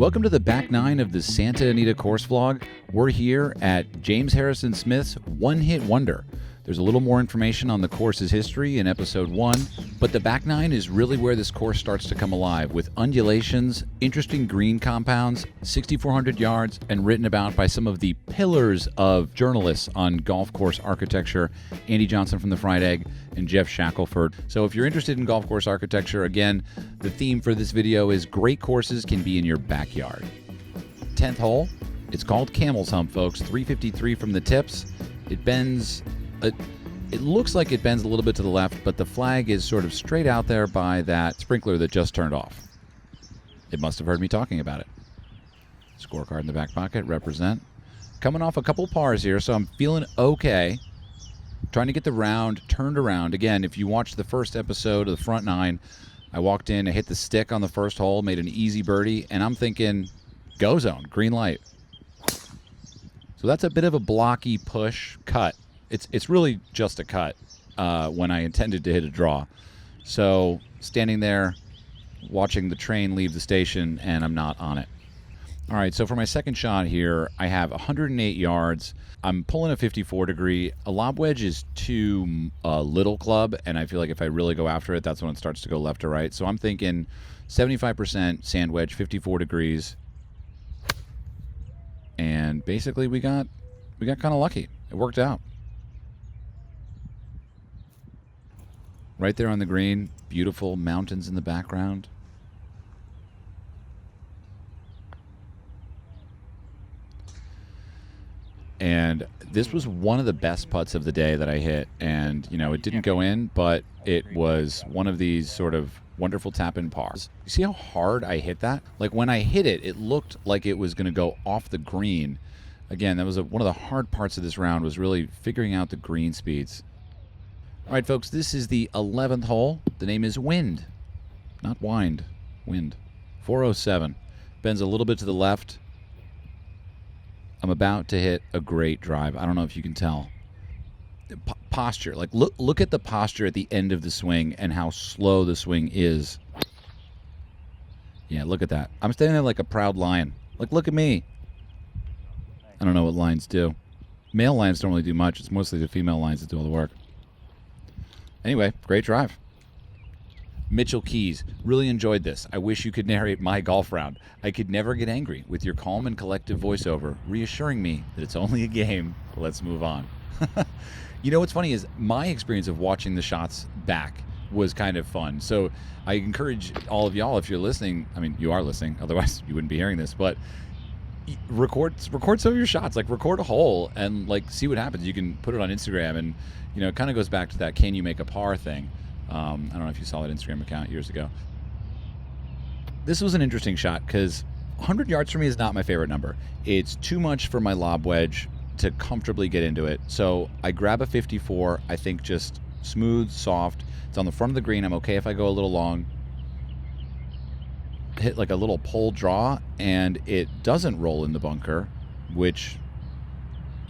Welcome to the back nine of the Santa Anita course vlog. We're here at James Harrison Smith's one-hit wonder. There's a little more information on the course's history in episode 1, but the back nine is really where this course starts to come alive, with undulations, interesting green compounds, 6,400 yards, and written about by some of the pillars of journalists on golf course architecture, Andy Johnson from the Fried Egg and Jeff Shackelford. So if you're interested in golf course architecture, again, the theme for this video is great courses can be in your backyard. 10th hole, it's called Camel's Hump, folks, 353 from the tips. It bends... It looks like it bends a little bit to the left, but the flag is sort of straight out there by that sprinkler that just turned off. It must have heard me talking about it. Scorecard in the back pocket, represent. Coming off a couple pars here, so I'm feeling okay. Trying to get the round turned around. Again, if you watched the first episode of the front nine, I walked in, I hit the stick on the first hole, made an easy birdie, and I'm thinking, go zone, green light. So that's a bit of a blocky push cut. It's really just a cut when I intended to hit a draw. So standing there watching the train leave the station, and I'm not on it. All right, so for my second shot here, I have 108 yards. I'm pulling a 54 degree. A lob wedge is too little club, and I feel like if I really go after it, that's when it starts to go left to right. So I'm thinking 75% sand wedge, 54 degrees. And basically we got kind of lucky. It worked out. Right there on the green, beautiful mountains in the background. And this was one of the best putts of the day that I hit. And, you know, it didn't go in, but it was one of these sort of wonderful tap-in pars. You see how hard I hit that? Like, when I hit it, it looked like it was going to go off the green. Again, that was one of the hard parts of this round, was really figuring out the green speeds. All right, folks, this is the 11th hole. The name is Wind, not Wind, Wind. 407. Bends a little bit to the left. I'm about to hit a great drive. I don't know if you can tell. Posture, like look at the posture at the end of the swing and how slow the swing is. Yeah, look at that. I'm standing there like a proud lion. Like, look at me. I don't know what lions do. Male lions don't really do much. It's mostly the female lions that do all the work. Anyway, great drive. Mitchell Keys, really enjoyed this. I wish you could narrate my golf round. I could never get angry with your calm and collective voiceover, reassuring me that it's only a game. Let's move on. You know what's funny is my experience of watching the shots back was kind of fun. So I encourage all of y'all, if you're listening, I mean, you are listening, otherwise you wouldn't be hearing this, but record some of your shots, like record a hole and like see what happens. You can put it on Instagram, and you know, it kind of goes back to that can you make a par thing. I don't know if you saw that Instagram account years ago. This was an interesting shot because 100 yards for me is not my favorite number. It's too much for my lob wedge to comfortably get into it. So I grab a 54, I think just smooth, soft. It's on the front of the green. I'm okay if I go a little long. Hit like a little pole draw, and it doesn't roll in the bunker, which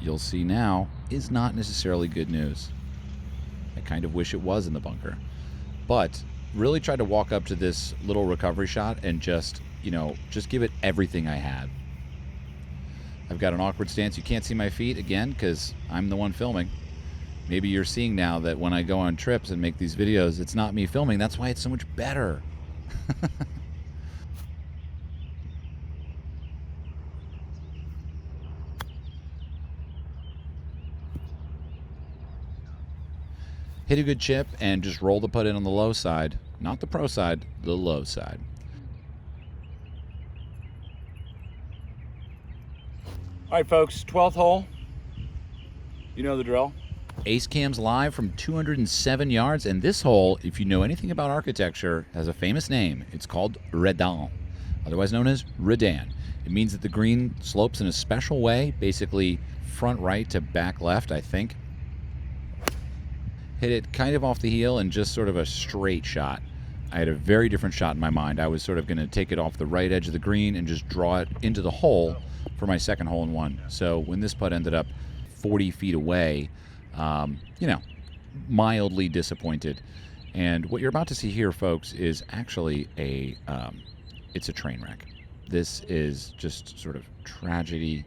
you'll see now is not necessarily good news. I kind of wish it was in the bunker, but really tried to walk up to this little recovery shot and just give it everything I had. I've got an awkward stance. You can't see my feet again because I'm the one filming. Maybe you're seeing now that when I go on trips and make these videos, it's not me filming. That's why it's so much better. Hit a good chip and just roll the putt in on the low side. Not the pro side, the low side. All right, folks, 12th hole. You know the drill. Ace cams live from 207 yards, and this hole, if you know anything about architecture, has a famous name. It's called Redan, otherwise known as Redan. It means that the green slopes in a special way, basically front right to back left, I think. Hit it kind of off the heel and just sort of a straight shot. I had a very different shot in my mind. I was sort of going to take it off the right edge of the green and just draw it into the hole for my second hole in one. So when this putt ended up 40 feet away, mildly disappointed. And what you're about to see here, folks, is actually it's a train wreck. This is just sort of tragedy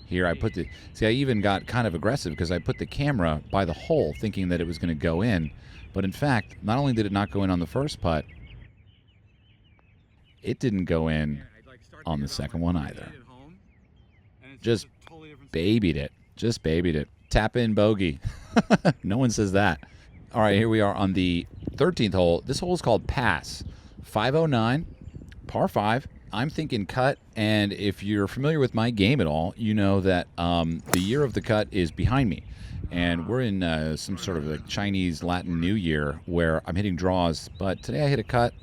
here. I even got kind of aggressive because I put the camera by the hole thinking that it was going to go in. But in fact, not only did it not go in on the first putt, it didn't go in on the second one either. Just babied it. Just babied it. Tap in bogey. No one says that. All right, here we are on the 13th hole. This hole is called Pass. 509, par 5. I'm thinking cut, and if you're familiar with my game at all, you know that the year of the cut is behind me. And we're in some sort of a Chinese Latin New Year where I'm hitting draws, but today I hit a cut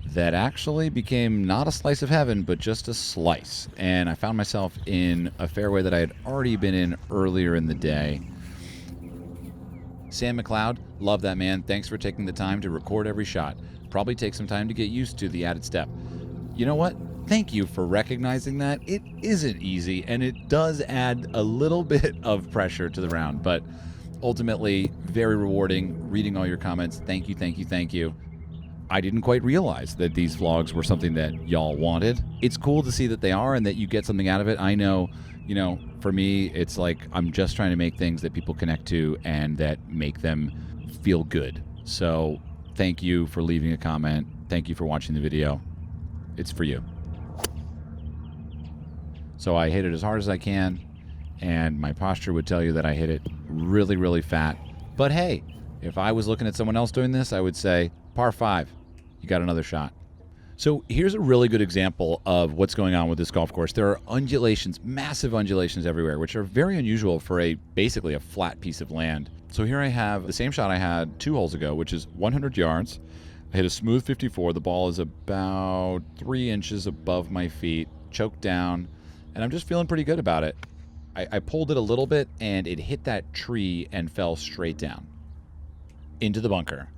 that actually became not a slice of heaven, but just a slice. And I found myself in a fairway that I had already been in earlier in the day. Sam McLeod, love that man. Thanks for taking the time to record every shot. Probably take some time to get used to the added step. You know what? Thank you for recognizing that. It isn't easy, and it does add a little bit of pressure to the round, but ultimately very rewarding. Reading all your comments. Thank you, thank you, thank you. I didn't quite realize that these vlogs were something that y'all wanted. It's cool to see that they are and that you get something out of it. I know, for me, it's like I'm just trying to make things that people connect to and that make them feel good. So thank you for leaving a comment. Thank you for watching the video. It's for you. So I hit it as hard as I can, and my posture would tell you that I hit it really, really fat. But hey, if I was looking at someone else doing this, I would say, par 5, you got another shot. So here's a really good example of what's going on with this golf course. There are undulations, massive undulations everywhere, which are very unusual for basically a flat piece of land. So here I have the same shot I had 2 holes ago, which is 100 yards. I hit a smooth 54. The ball is about 3 inches above my feet, choked down, and I'm just feeling pretty good about it. I pulled it a little bit, and it hit that tree and fell straight down into the bunker.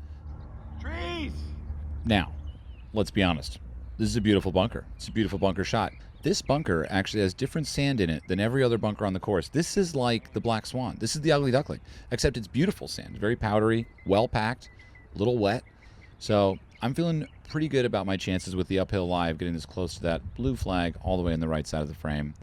Trees! Now, let's be honest. This is a beautiful bunker. It's a beautiful bunker shot. This bunker actually has different sand in it than every other bunker on the course. This is like the Black Swan. This is the Ugly Duckling, except it's beautiful sand. Very powdery, well-packed, a little wet. So I'm feeling pretty good about my chances with the uphill lie of getting this close to that blue flag all the way on the right side of the frame.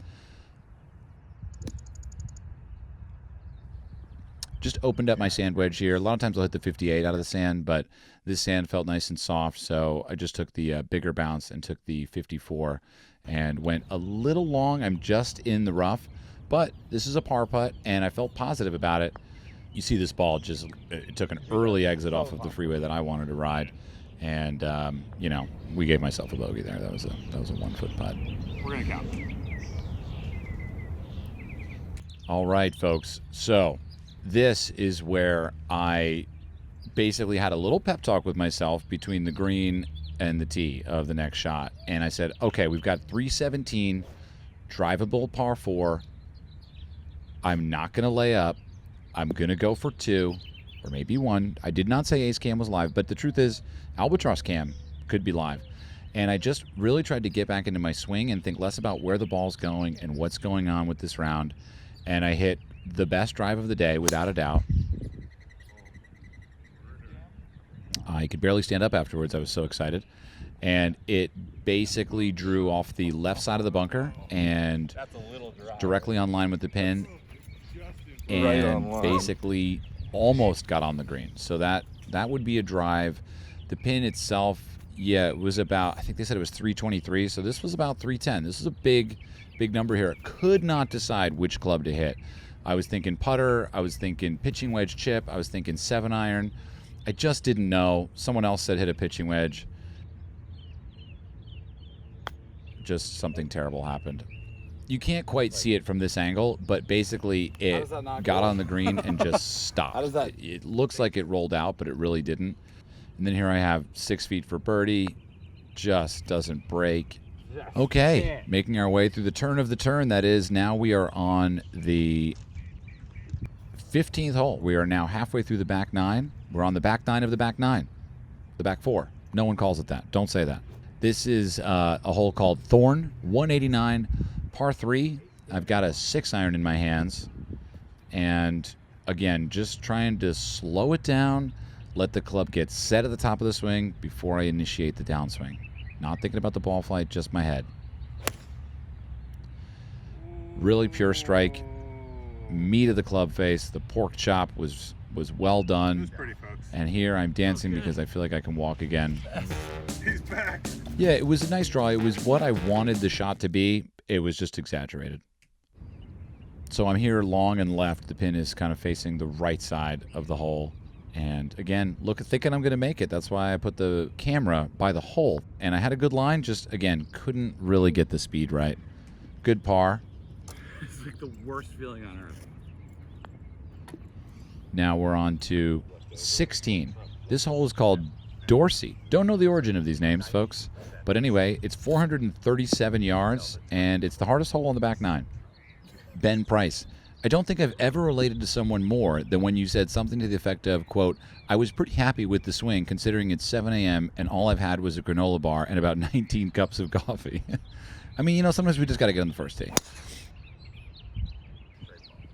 Just opened up my sand wedge here. A lot of times I'll hit the 58 out of the sand, but this sand felt nice and soft, so I just took the bigger bounce and took the 54 and went a little long. I'm just in the rough, but this is a par putt, and I felt positive about it. You see this ball it took an early exit off of the freeway that I wanted to ride, and we gave myself a bogey there. That was a 1-foot putt. We're gonna count. All right, folks. So this is where I basically had a little pep talk with myself between the green and the tee of the next shot, and I said, okay, we've got 317, drivable par 4. I'm not gonna lay up. I'm going to go for 2 or maybe 1. I did not say Ace Cam was live, but the truth is Albatross Cam could be live. And I just really tried to get back into my swing and think less about where the ball's going and what's going on with this round. And I hit the best drive of the day, without a doubt. I could barely stand up afterwards. I was so excited. And it basically drew off the left side of the bunker and directly on line with the pin. And basically almost got on the green. So that would be a drive. The pin itself, yeah, it was about, I think they said it was 323, so this was about 310. This is a big number here. I could not decide which club to hit. I was thinking putter, I was thinking pitching wedge chip, I was thinking 7-iron. I just didn't know. Someone else said hit a pitching wedge. Just something terrible happened. You can't quite see it from this angle, but basically it got on the green and just stopped. How does that? It looks like it rolled out, but it really didn't. And then here I have 6 feet for birdie. Just doesn't break. Okay, making our way through the turn of the turn. That is, now we are on the 15th hole. We are now halfway through the back 9. We're on the back 9 of the back 9. The back 4. No one calls it that. Don't say that. This is a hole called Thorn, 189. Par 3, I've got a 6-iron in my hands, and again, just trying to slow it down, let the club get set at the top of the swing before I initiate the downswing. Not thinking about the ball flight, just my head. Really pure strike. Meat of the club face. The pork chop was well It done. was pretty, folks. And here I'm dancing because I feel like I can walk again. He's back. Yeah, it was a nice draw. It was what I wanted the shot to be. It was just exaggerated. So I'm here long and left. The pin is kind of facing the right side of the hole. And again, thinking I'm going to make it. That's why I put the camera by the hole. And I had a good line, just, again, couldn't really get the speed right. Good par. It's like the worst feeling on earth. Now we're on to 16. This hole is called Dorsey. Don't know the origin of these names, folks. But anyway, it's 437 yards, and it's the hardest hole on the back nine. Ben Price. I don't think I've ever related to someone more than when you said something to the effect of, quote, I was pretty happy with the swing considering it's 7 a.m. and all I've had was a granola bar and about 19 cups of coffee. I mean, sometimes we just got to get on the first tee.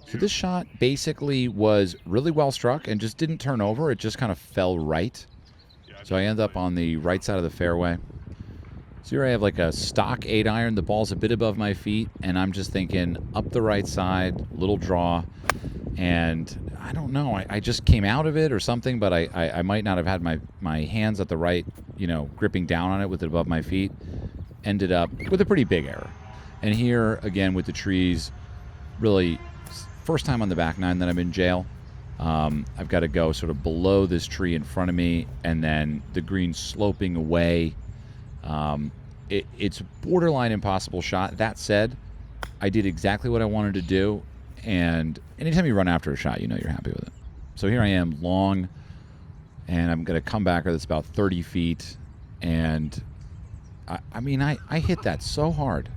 So this shot basically was really well struck and just didn't turn over. It just kind of fell right. So I end up on the right side of the fairway. So here I have like a stock 8-iron. The ball's a bit above my feet, and I'm just thinking up the right side, little draw. And I don't know. I just came out of it or something, but I might not have had my hands at the right, gripping down on it with it above my feet. Ended up with a pretty big error. And here, again, with the trees, really first time on the back nine that I'm in jail. I've got to go sort of below this tree in front of me, and then the green sloping away. It's borderline impossible shot. That said, I did exactly what I wanted to do, and anytime you run after a shot, you're happy with it. So here I am, long, and I'm going to come back that's about 30 feet, and I hit that so hard.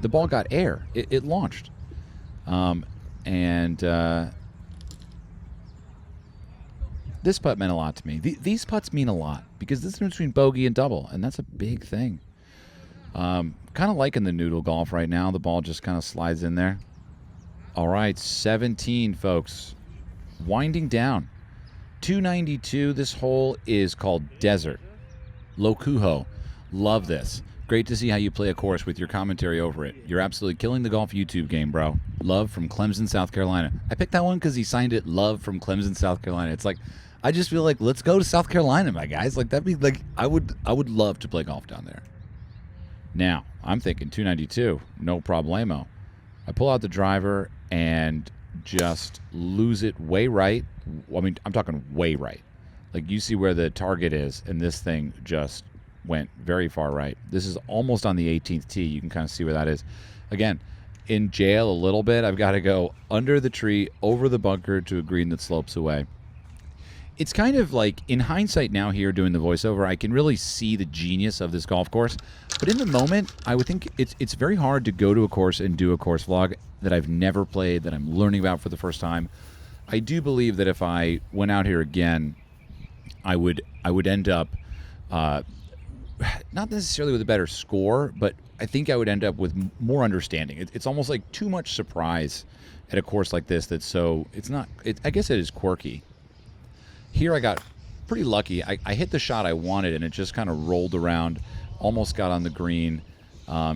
The ball got air. It launched. This putt meant a lot to me. These putts mean a lot because this is between bogey and double, and that's a big thing. Kind of liking the noodle golf right now. The ball just kind of slides in there. All right, 17, folks. Winding down. 292. This hole is called Desert. Locujo. Love this. Great to see how you play a course with your commentary over it. You're absolutely killing the golf YouTube game, bro. Love from Clemson, South Carolina. I picked that one because he signed it Love from Clemson, South Carolina. It's like, I just feel like, let's go to South Carolina, my guys. Like, that'd be like, I would love to play golf down there. Now, I'm thinking 292, no problemo. I pull out the driver and just lose it way right. I mean, I'm talking way right. Like, you see where the target is, and this thing just went very far right. This is almost on the 18th tee. You can kind of see where that is. Again, in jail a little bit. I've got to go under the tree, over the bunker to a green that slopes away. It's kind of like, in hindsight now here doing the voiceover, I can really see the genius of this golf course. But in the moment, I would think it's very hard to go to a course and do a course vlog that I've never played, that I'm learning about for the first time. I do believe that if I went out here again, I would end up not necessarily with a better score, but I think I would end up with more understanding. It's almost like too much surprise at a course like this. I guess it is quirky. Here I got pretty lucky. I hit the shot I wanted, and it just kind of rolled around, almost got on the green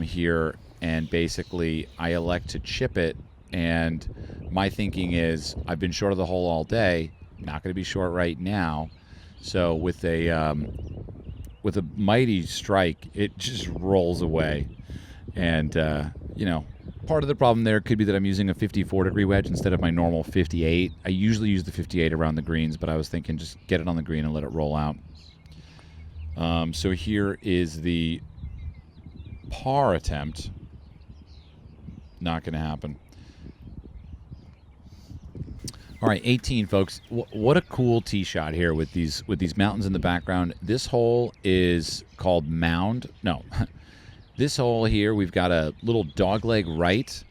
here, and basically I elect to chip it. And my thinking is, I've been short of the hole all day, not going to be short right now. So with a mighty strike, it just rolls away. And, part of the problem there could be that I'm using a 54-degree wedge instead of my normal 58. I usually use the 58 around the greens, but I was thinking just get it on the green and let it roll out. So here is the par attempt. Not going to happen. All right, 18, folks. What a cool tee shot here with these mountains in the background. This hole is called Mound. No, this hole here, we've got a little dogleg right.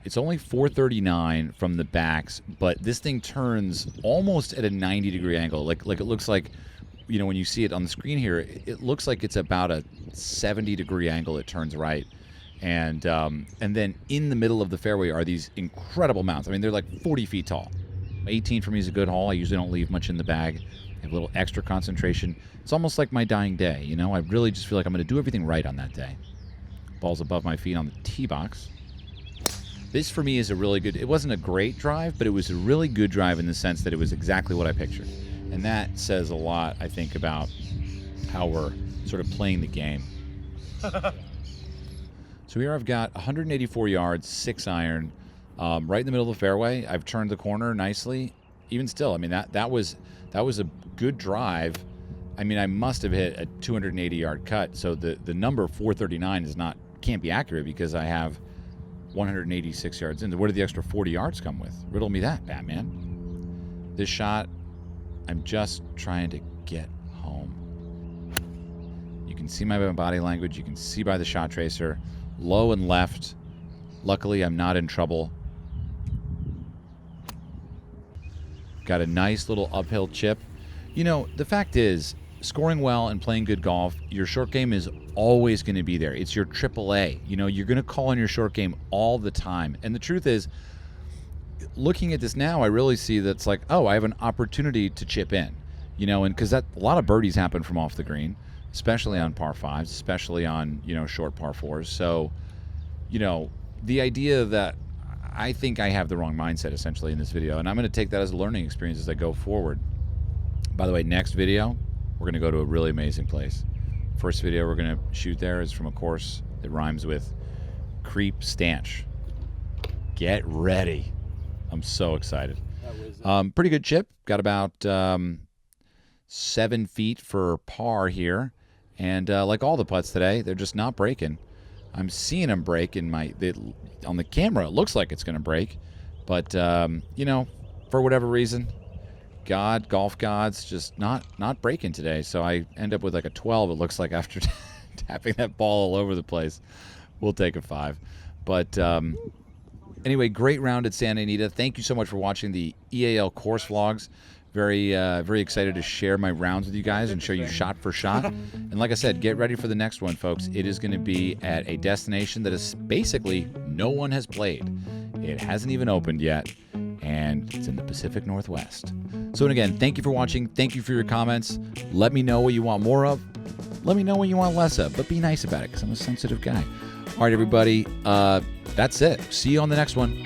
It's only 439 from the backs, but this thing turns almost at a 90-degree angle. Like it looks like, when you see it on the screen here, it looks like it's about a 70-degree angle it turns right. And then in the middle of the fairway are these incredible mountains. I mean, they're like 40 feet tall. 18 for me is a good hole. I usually don't leave much in the bag. I have a little extra concentration. It's almost like my dying day, I really just feel like I'm going to do everything right on that day. Ball's above my feet on the tee box. This for me is a really good, it wasn't a great drive, but it was a really good drive in the sense that it was exactly what I pictured. And that says a lot, I think, about how we're sort of playing the game. So here I've got 184 yards, 6 iron, right in the middle of the fairway. I've turned the corner nicely. Even still, I mean, that was a good drive. I mean, I must have hit a 280-yard cut. So the number 439 can't be accurate because I have 186 yards in. Where did the extra 40 yards come with? Riddle me that, Batman. This shot, I'm just trying to get home. You can see my body language. You can see by the shot tracer. Low and left. Luckily, I'm not in trouble. Got a nice little uphill chip. You know, the fact is, scoring well and playing good golf, your short game is always going to be there. It's your AAA. You know, you're going to call on your short game all the time. And the truth is, looking at this now, I really see that it's like, oh, I have an opportunity to chip in. You know, and because a lot of birdies happen from off the green, especially on par 5s, especially on, you know, short par 4s. So, you know, the idea that I think I have the wrong mindset essentially in this video, and I'm going to take that as a learning experience as I go forward. By the way, next video, we're going to go to a really amazing place. First video we're going to shoot there is from a course that rhymes with Creep Stanch. Get ready. I'm so excited. Pretty good chip. Got about 7 feet for par here. And like all the putts today, they're just not breaking. I'm seeing them break on the camera. It looks like it's going to break. But, you know, for whatever reason, golf gods, just not breaking today. So I end up with like a 12, it looks like, after tapping that ball all over the place. We'll take a 5. But anyway, great round at Santa Anita. Thank you so much for watching the EAL course vlogs. Very excited to share my rounds with you guys and show you shot for shot. And like I said, get ready for the next one, folks. It is going to be at a destination that is basically no one has played. It hasn't even opened yet, and it's in the Pacific Northwest. So, and again, thank you for watching. Thank you for your comments. Let me know what you want more of. Let me know what you want less of, but be nice about it because I'm a sensitive guy. All right, everybody, that's it. See you on the next one.